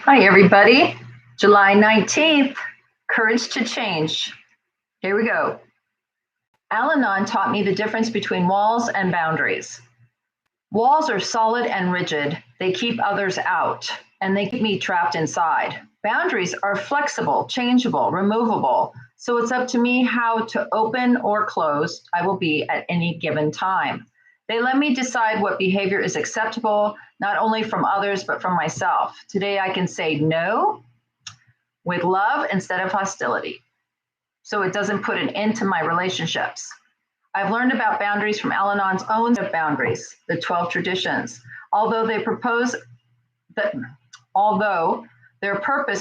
Hi, everybody. July 19th, Courage to Change. Here we go. Al-Anon taught me the difference between walls and boundaries. Walls are solid and rigid. They keep others out, and they keep me trapped inside. Boundaries are flexible, changeable, removable. So it's up to me how to open or close I will be at any given time. They let me decide what behavior is acceptable, not only from others, but from myself. Today, I can say no with love instead of hostility, so it doesn't put an end to my relationships. I've learned about boundaries from Al-Anon's own set of boundaries, the 12 traditions. Although their purpose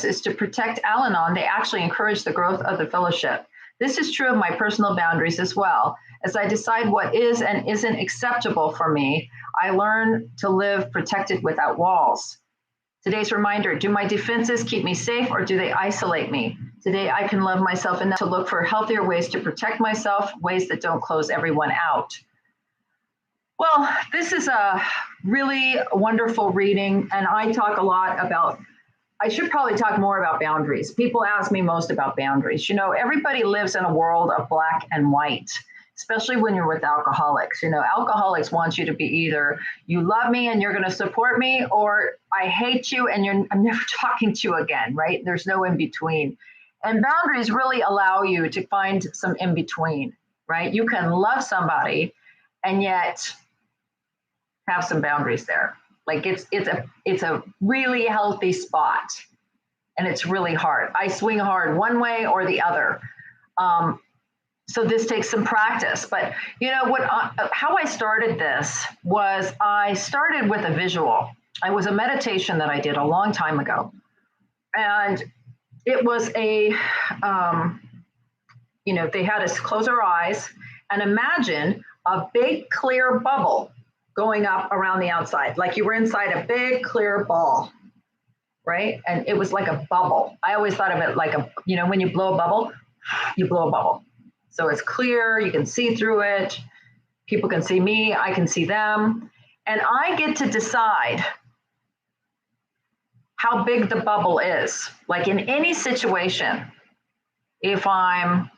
is to protect Al-Anon, they actually encourage the growth of the fellowship. This is true of my personal boundaries as well. As I decide what is and isn't acceptable for me, I learn to live protected without walls. Today's reminder, do my defenses keep me safe or do they isolate me? Today, I can love myself enough to look for healthier ways to protect myself, ways that don't close everyone out. Well, this is a really wonderful reading, and I talk a lot about, I should probably talk more about boundaries. People ask me most about boundaries. You know, everybody lives in a world of black and white, especially when you're with alcoholics. You know, alcoholics want you to be either you love me and you're going to support me, or I hate you and I'm never talking to you again, right? There's no in between. And boundaries really allow you to find some in between, right? You can love somebody and yet have some boundaries there. Like it's a really healthy spot, and it's really hard. I swing hard one way or the other. So this takes some practice, but you know what? How I started this was I started with a visual. It was a meditation that I did a long time ago, and it was they had us close our eyes and imagine a big clear bubble going up around the outside, like you were inside a big clear ball, right? And it was like a bubble. I always thought of it like when you blow a bubble, you blow a bubble. So it's clear, you can see through it. People can see me, I can see them. And I get to decide how big the bubble is. Like in any situation, if I'm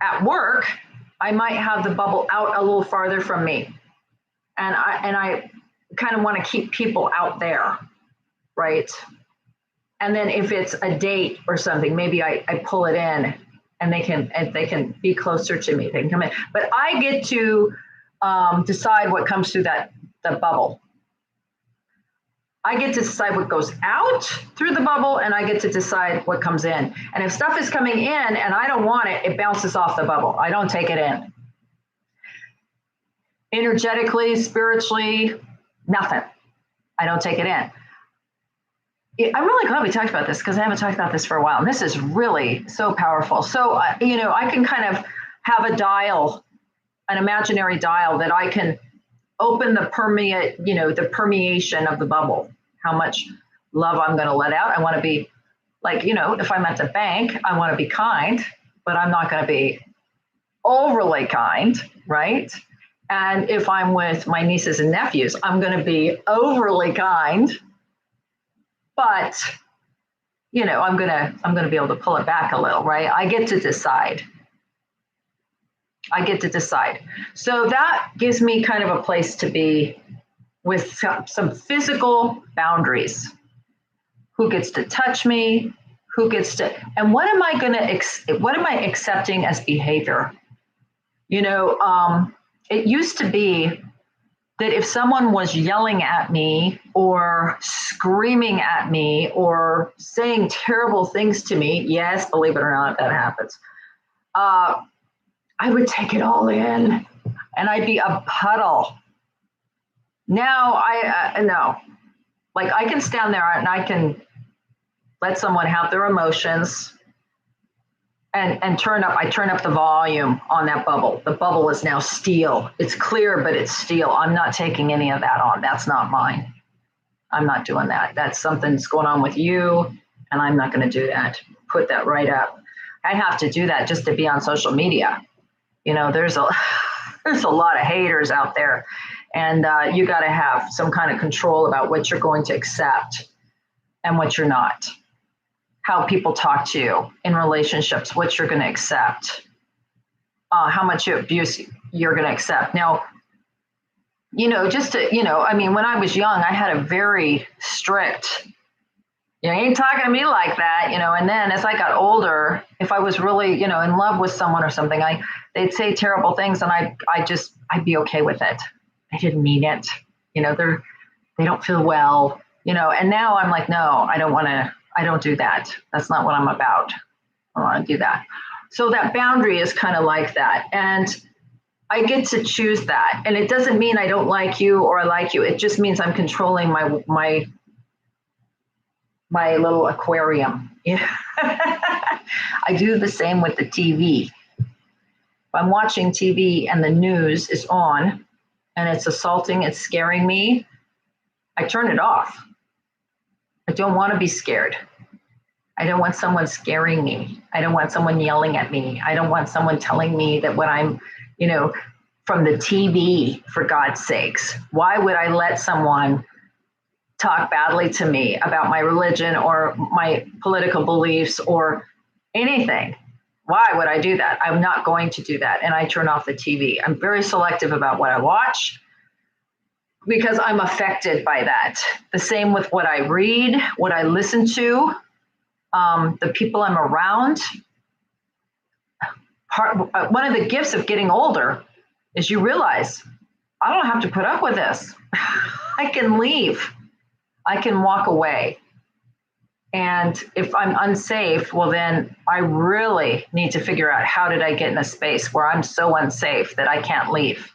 at work, I might have the bubble out a little farther from me. And I kind of want to keep people out there, right? And then if it's a date or something, maybe I pull it in and they can be closer to me. They can come in. But I get to decide what comes through the bubble. I get to decide what goes out through the bubble, and I get to decide what comes in. And if stuff is coming in and I don't want it, it bounces off the bubble. I don't take it in. Energetically, spiritually, nothing. I don't take it in. I'm really glad we talked about this because I haven't talked about this for a while. And this is really so powerful. So, I can kind of have a dial, an imaginary dial that I can open the permeation of the bubble, how much love I'm going to let out. I want to be like, if I'm at the bank, I want to be kind, but I'm not going to be overly kind, right? And if I'm with my nieces and nephews, I'm going to be overly kind, but I'm going to be able to pull it back a little, right? I get to decide. So that gives me kind of a place to be with some physical boundaries. Who gets to touch me? And what am I accepting as behavior? It used to be that if someone was yelling at me or screaming at me or saying terrible things to me, yes, believe it or not, that happens. I would take it all in and I'd be a puddle. Now no, like I can stand there and I can let someone have their emotions and I turn up the volume on that bubble. The bubble is now steel. It's clear, but it's steel. I'm not taking any of that on. That's not mine. I'm not doing that. That's something that's going on with you, and I'm not going to do that. Put that right up. I have to do that just to be on social media. There's a lot of haters out there, And you got to have some kind of control about what you're going to accept and what you're not. How people talk to you in relationships, what you're going to accept, how much abuse you're going to accept. Now, just to, I mean, when I was young, I had a very strict, you ain't talking to me like that, and then as I got older, if I was really, in love with someone or something, they'd say terrible things and I'd be okay with it. I didn't mean it. They don't feel well, and now I'm like, no, I don't do that. That's not what I'm about. I don't want to do that. So that boundary is kind of like that. And I get to choose that. And it doesn't mean I don't like you or I like you. It just means I'm controlling my little aquarium. I do the same with the TV. If I'm watching TV and the news is on and it's assaulting, it's scaring me, I turn it off. I don't want to be scared. I don't want someone scaring me. I don't want someone yelling at me. I don't want someone telling me that what I'm, from the TV, for God's sakes. Why would I let someone talk badly to me about my religion or my political beliefs or anything? Why would I do that? I'm not going to do that. And I turn off the TV. I'm very selective about what I watch because I'm affected by that. The same with what I read, what I listen to, the people I'm around. One of the gifts of getting older is you realize I don't have to put up with this. I can leave. I can walk away. And if I'm unsafe, well, then I really need to figure out how did I get in a space where I'm so unsafe that I can't leave,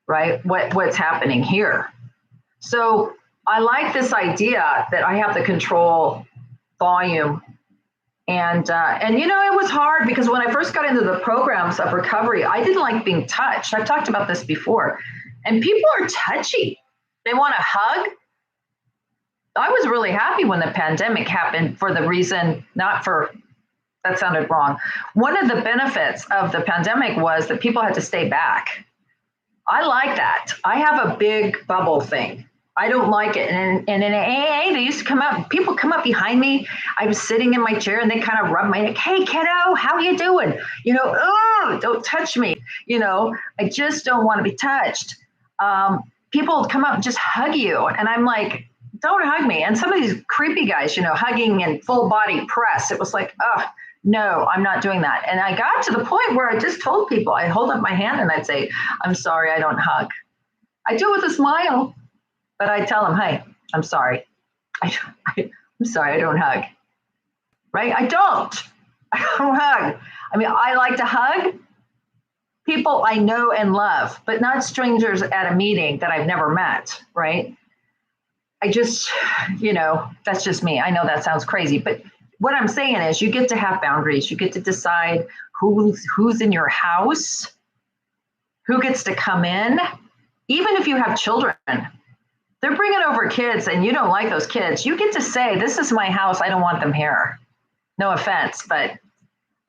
right? What's happening here? So I like this idea that I have the control volume. And it was hard because when I first got into the programs of recovery, I didn't like being touched. I've talked about this before. And people are touchy. They want a hug. I was really happy when the pandemic happened for the reason, that sounded wrong. One of the benefits of the pandemic was that people had to stay back. I like that. I have a big bubble thing. I don't like it. And in AA, they used to people come up behind me. I was sitting in my chair and they kind of rub my neck. Hey, kiddo, how you doing? Oh, don't touch me. I just don't want to be touched. People come up and just hug you. And I'm like, don't hug me. And some of these creepy guys, hugging and full body press. It was like, oh, no, I'm not doing that. And I got to the point where I just told people, I hold up my hand and I'd say, I'm sorry, I don't hug. I do it with a smile. But I tell them, hey, I'm sorry. I'm sorry, I don't hug. Right? I don't hug. I mean, I like to hug people I know and love, but not strangers at a meeting that I've never met, right? I just, that's just me. I know that sounds crazy, but what I'm saying is you get to have boundaries. You get to decide who's in your house, who gets to come in, even if you have children. They're bringing over kids and you don't like those kids. You get to say, this is my house. I don't want them here. No offense, but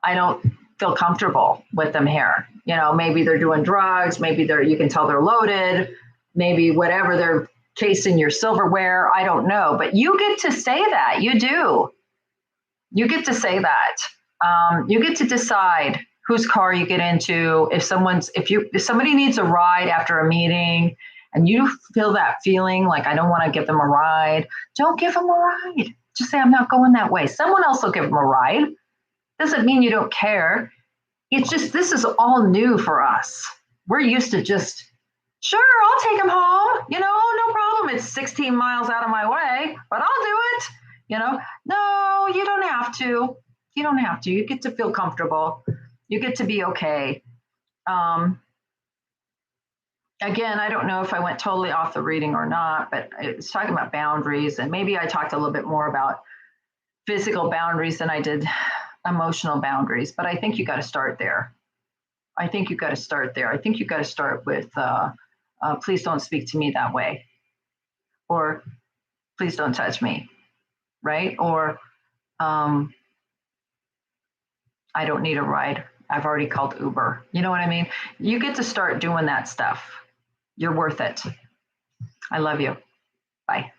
I don't feel comfortable with them here. Maybe they're doing drugs. Maybe you can tell they're loaded. Maybe whatever, they're casing your silverware. I don't know, but you get to say that. You do. You get to say that. You get to decide whose car you get into. If somebody needs a ride after a meeting, and you feel that feeling like I don't want to give them a ride, don't give them a ride. Just say, I'm not going that way. Someone else will give them a ride. Doesn't mean you don't care. It's just, this is all new for us. We're used to just, sure, I'll take them home. No problem. It's 16 miles out of my way, but I'll do it. No, you don't have to. You don't have to. You get to feel comfortable. You get to be okay. Again, I don't know if I went totally off the reading or not, but it's talking about boundaries, and maybe I talked a little bit more about physical boundaries than I did emotional boundaries, but I think you got to start there. I think you got to start with, please don't speak to me that way, or please don't touch me, right? Or I don't need a ride. I've already called Uber. You know what I mean? You get to start doing that stuff. You're worth it. I love you. Bye.